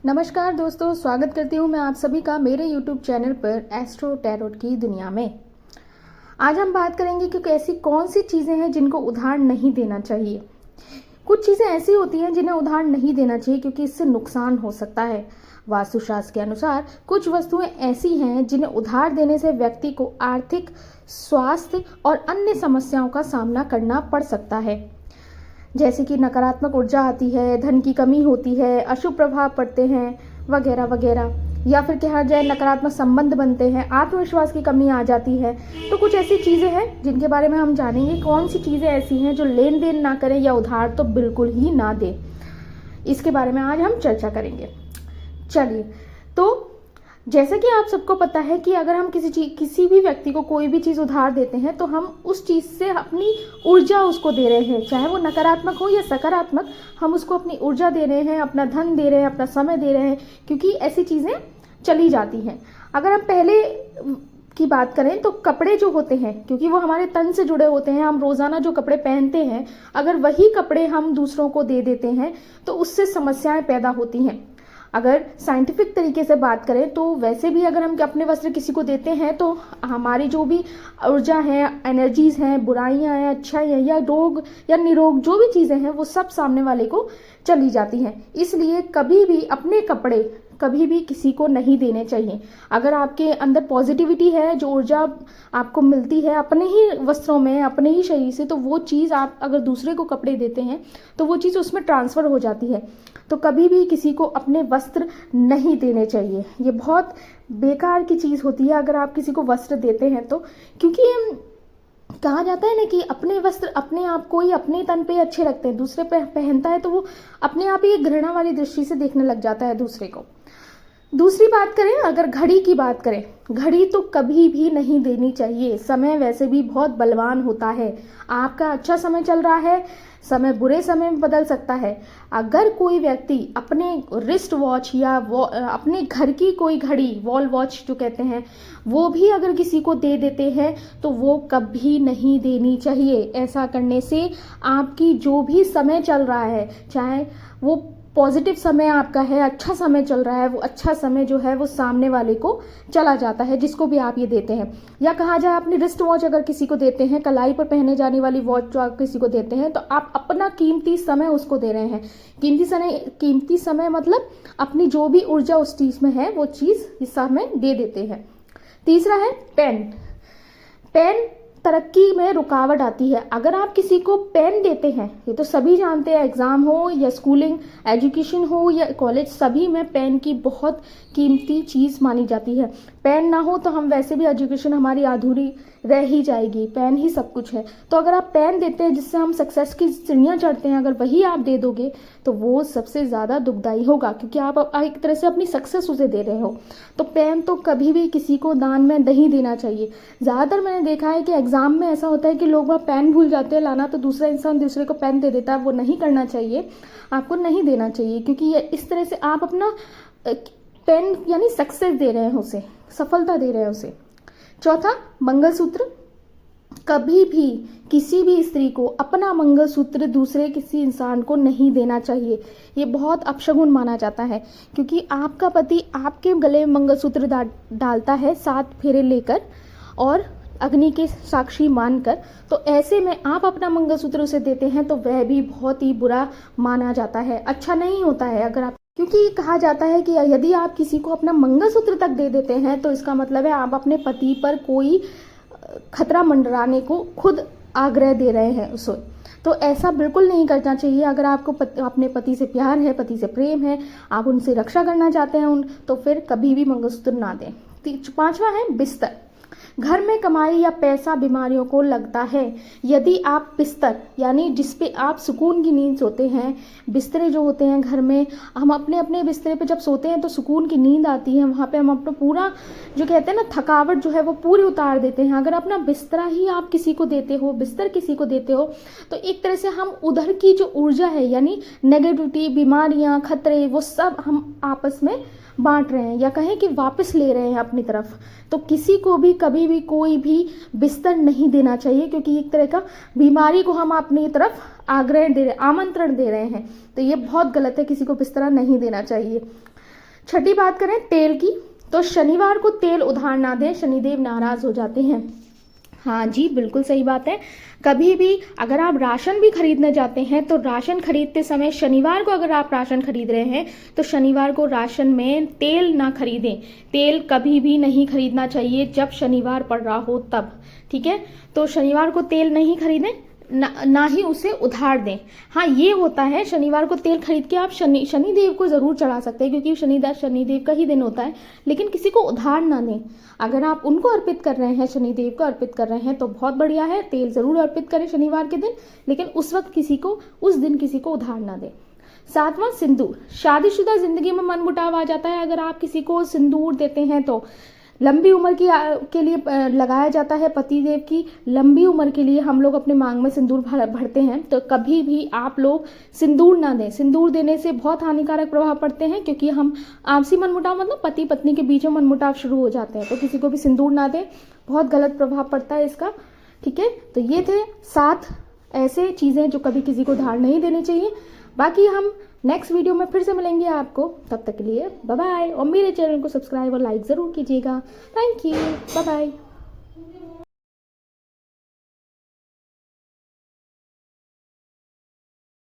नमस्कार दोस्तों, स्वागत करती हूँ मैं आप सभी का मेरे YouTube चैनल पर एस्ट्रो टैरोट की दुनिया में। आज हम बात करेंगे कि ऐसी कौन सी चीज़ें हैं जिनको उधार नहीं देना चाहिए। कुछ चीज़ें ऐसी होती हैं जिन्हें उधार नहीं देना चाहिए क्योंकि इससे नुकसान हो सकता है। वास्तुशास्त्र के अनुसार कुछ वस्तुएं ऐसी हैं जिन्हें उधार देने से व्यक्ति को आर्थिक, स्वास्थ्य और अन्य समस्याओं का सामना करना पड़ सकता है, जैसे कि नकारात्मक ऊर्जा आती है, धन की कमी होती है, अशुभ प्रभाव पड़ते हैं वगैरह वगैरह, या फिर कहा जाए नकारात्मक संबंध बनते हैं, आत्मविश्वास की कमी आ जाती है। तो कुछ ऐसी चीज़ें हैं जिनके बारे में हम जानेंगे कौन सी चीज़ें ऐसी हैं जो लेन देन ना करें या उधार तो बिल्कुल ही ना दें। इसके बारे में आज हम चर्चा करेंगे। चलिए, तो जैसा कि आप सबको पता है कि अगर हम किसी भी व्यक्ति को कोई भी चीज़ उधार देते हैं तो हम उस चीज़ से अपनी ऊर्जा उसको दे रहे हैं, चाहे वो नकारात्मक हो या सकारात्मक। हम उसको अपनी ऊर्जा दे रहे हैं, अपना धन दे रहे हैं, अपना समय दे रहे हैं, क्योंकि ऐसी चीज़ें चली जाती हैं। अगर हम पहले की बात करें तो कपड़े जो होते हैं, क्योंकि वो हमारे तन से जुड़े होते हैं, हम रोज़ाना जो कपड़े पहनते हैं, अगर वही कपड़े हम दूसरों को दे देते हैं तो उससे समस्याएं पैदा होती हैं। अगर साइंटिफिक तरीके से बात करें तो वैसे भी अगर हम अपने वस्त्र किसी को देते हैं तो हमारी जो भी ऊर्जा है, एनर्जीज हैं, बुराइयां हैं, अच्छाई हैं, या रोग या निरोग जो भी चीज़ें हैं वो सब सामने वाले को चली जाती हैं। इसलिए कभी भी अपने कपड़े कभी भी किसी को नहीं देने चाहिए। अगर आपके अंदर पॉजिटिविटी है, जो ऊर्जा आपको मिलती है अपने ही वस्त्रों में, अपने ही शरीर से, तो वो चीज़ आप अगर दूसरे को कपड़े देते हैं तो वो चीज़ उसमें ट्रांसफ़र हो जाती है। तो कभी भी किसी को अपने वस्त्र नहीं देने चाहिए। ये बहुत बेकार की चीज़ होती है अगर आप किसी को वस्त्र देते हैं तो, क्योंकि कहा जाता है ना कि अपने वस्त्र अपने आप को ही अपने तन पे अच्छे लगते हैं, दूसरे पे पहनता है तो वो अपने आप ही घृणा वाली दृष्टि से देखने लग जाता है दूसरे को। दूसरी बात करें, अगर घड़ी की बात करें, घड़ी तो कभी भी नहीं देनी चाहिए। समय वैसे भी बहुत बलवान होता है। आपका अच्छा समय चल रहा है, समय बुरे समय में बदल सकता है। अगर कोई व्यक्ति अपने रिस्ट वॉच या अपने घर की कोई घड़ी, वॉल वॉच जो कहते हैं, वो भी अगर किसी को दे देते हैं तो वो कभी नहीं देनी चाहिए। ऐसा करने से आपकी जो भी समय चल रहा है, चाहे वो पॉजिटिव समय आपका है, अच्छा समय चल रहा है, वो अच्छा समय जो है वो सामने वाले को चला जाता है, जिसको भी आप ये देते हैं। या कहा जाए अपनी रिस्ट वॉच अगर किसी को देते हैं, कलाई पर पहने जाने वाली वॉच जो आप किसी को देते हैं, तो आप अपना कीमती समय उसको दे रहे हैं। कीमती समय मतलब अपनी जो भी ऊर्जा उस चीज़ में है वो चीज़ इस समय दे देते हैं। तीसरा है पेन। पेन तरक्की में रुकावट आती है। अगर आप किसी को पेन देते हैं, ये तो सभी जानते हैं, एग्जाम हो या स्कूलिंग एजुकेशन हो या कॉलेज, सभी में पेन की बहुत कीमती चीज़ मानी जाती है। पेन ना हो तो हम वैसे भी एजुकेशन हमारी अधूरी रह ही जाएगी। पेन ही सब कुछ है। तो अगर आप पेन देते हैं जिससे हम सक्सेस की सीढ़ियाँ चढ़ते हैं, अगर वही आप दे दोगे तो वो सबसे ज़्यादा दुखदाई होगा, क्योंकि आप एक तरह से अपनी सक्सेस उसे दे रहे हो। तो पेन तो कभी भी किसी को दान में नहीं देना चाहिए। ज़्यादातर मैंने देखा है कि एग्जाम में ऐसा होता है कि लोग वह पेन भूल जाते हैं लाना, तो दूसरा इंसान दूसरे को पेन दे देता है। वो नहीं करना चाहिए, आपको नहीं देना चाहिए, क्योंकि ये इस तरह से आप अपना पेन यानी सक्सेस दे रहे हैं उसे, सफलता दे रहे हैं उसे। चौथा, मंगलसूत्र। कभी भी किसी भी स्त्री को अपना मंगलसूत्र दूसरे किसी इंसान को नहीं देना चाहिए। ये बहुत अपशगुन माना जाता है, क्योंकि आपका पति आपके गले में मंगलसूत्र डालता है 7 फेरे लेकर और अग्नि के साक्षी मानकर। तो ऐसे में आप अपना मंगलसूत्र उसे देते हैं तो वह भी बहुत ही बुरा माना जाता है, अच्छा नहीं होता है। अगर आप, क्योंकि कहा जाता है कि यदि आप किसी को अपना मंगलसूत्र तक दे देते हैं तो इसका मतलब है आप अपने पति पर कोई खतरा मंडराने को खुद आग्रह दे रहे हैं उसे। तो ऐसा बिल्कुल नहीं करना चाहिए। अगर आपको अपने पति से प्यार है, पति से प्रेम है, आप उनसे रक्षा करना चाहते हैं तो फिर कभी भी मंगलसूत्र ना दें। 5वां है बिस्तर। घर में कमाई या पैसा बीमारियों को लगता है। यदि आप बिस्तर यानी जिस पे आप सुकून की नींद सोते हैं, बिस्तरे जो होते हैं घर में, हम अपने अपने बिस्तरे पे जब सोते हैं तो सुकून की नींद आती है, वहाँ पे हम अपना पूरा जो कहते हैं ना थकावट जो है वो पूरी उतार देते हैं। अगर अपना बिस्तरा ही आप किसी को देते हो, बिस्तर किसी को देते हो, तो एक तरह से हम उधर की जो ऊर्जा है यानी नेगेटिविटी, बीमारियाँ, खतरे, वो सब हम आपस में बांट रहे हैं, या कहें कि वापस ले रहे हैं अपनी तरफ। तो किसी को भी कभी भी कोई भी बिस्तर नहीं देना चाहिए, क्योंकि एक तरह का बीमारी को हम अपनी तरफ आग्रह दे रहे, आमंत्रण दे रहे हैं। तो ये बहुत गलत है, किसी को बिस्तरा नहीं देना चाहिए। छठी बात करें तेल की, तो शनिवार को तेल उधार ना दें, शनिदेव नाराज हो जाते हैं। हाँ जी, बिल्कुल सही बात है। कभी भी अगर आप राशन भी खरीदने जाते हैं तो राशन खरीदते समय शनिवार को अगर आप राशन खरीद रहे हैं तो शनिवार को राशन में तेल ना खरीदें। तेल कभी भी नहीं खरीदना चाहिए जब शनिवार पड़ रहा हो तब, ठीक है। तो शनिवार को तेल नहीं खरीदें, ना ही उसे उधार दें। हाँ, ये होता है शनिवार को तेल खरीद के आप शनिदेव को ज़रूर चढ़ा सकते हैं, क्योंकि शनिदेव का ही दिन होता है, लेकिन किसी को उधार ना दें। अगर आप उनको अर्पित कर रहे हैं, शनिदेव को अर्पित कर रहे हैं, तो बहुत बढ़िया है, तेल ज़रूर अर्पित करें शनिवार के दिन, लेकिन उस वक्त उस दिन किसी को उधार ना दें। 7वां, सिंदूर। शादीशुदा जिंदगी में मनमुटाव आ जाता है अगर आप किसी को सिंदूर देते हैं तो। लंबी उम्र के लिए लगाया जाता है, पतिदेव की लंबी उम्र के लिए हम लोग अपने मांग में सिंदूर भरते हैं। तो कभी भी आप लोग सिंदूर ना दें। सिंदूर देने से बहुत हानिकारक प्रभाव पड़ते हैं, क्योंकि हम आपसी मनमुटाव मतलब पति पत्नी के बीच में मनमुटाव शुरू हो जाते हैं। तो किसी को भी सिंदूर ना दें, बहुत गलत प्रभाव पड़ता है इसका, ठीक है। तो ये थे 7 ऐसे चीज़ें जो कभी किसी को उधार नहीं देनी चाहिए। बाकी हम नेक्स्ट वीडियो में फिर से मिलेंगे आपको, तब तक के लिए बाय बाय। और मेरे चैनल को सब्सक्राइब और लाइक ज़रूर कीजिएगा। Thank you, bye bye.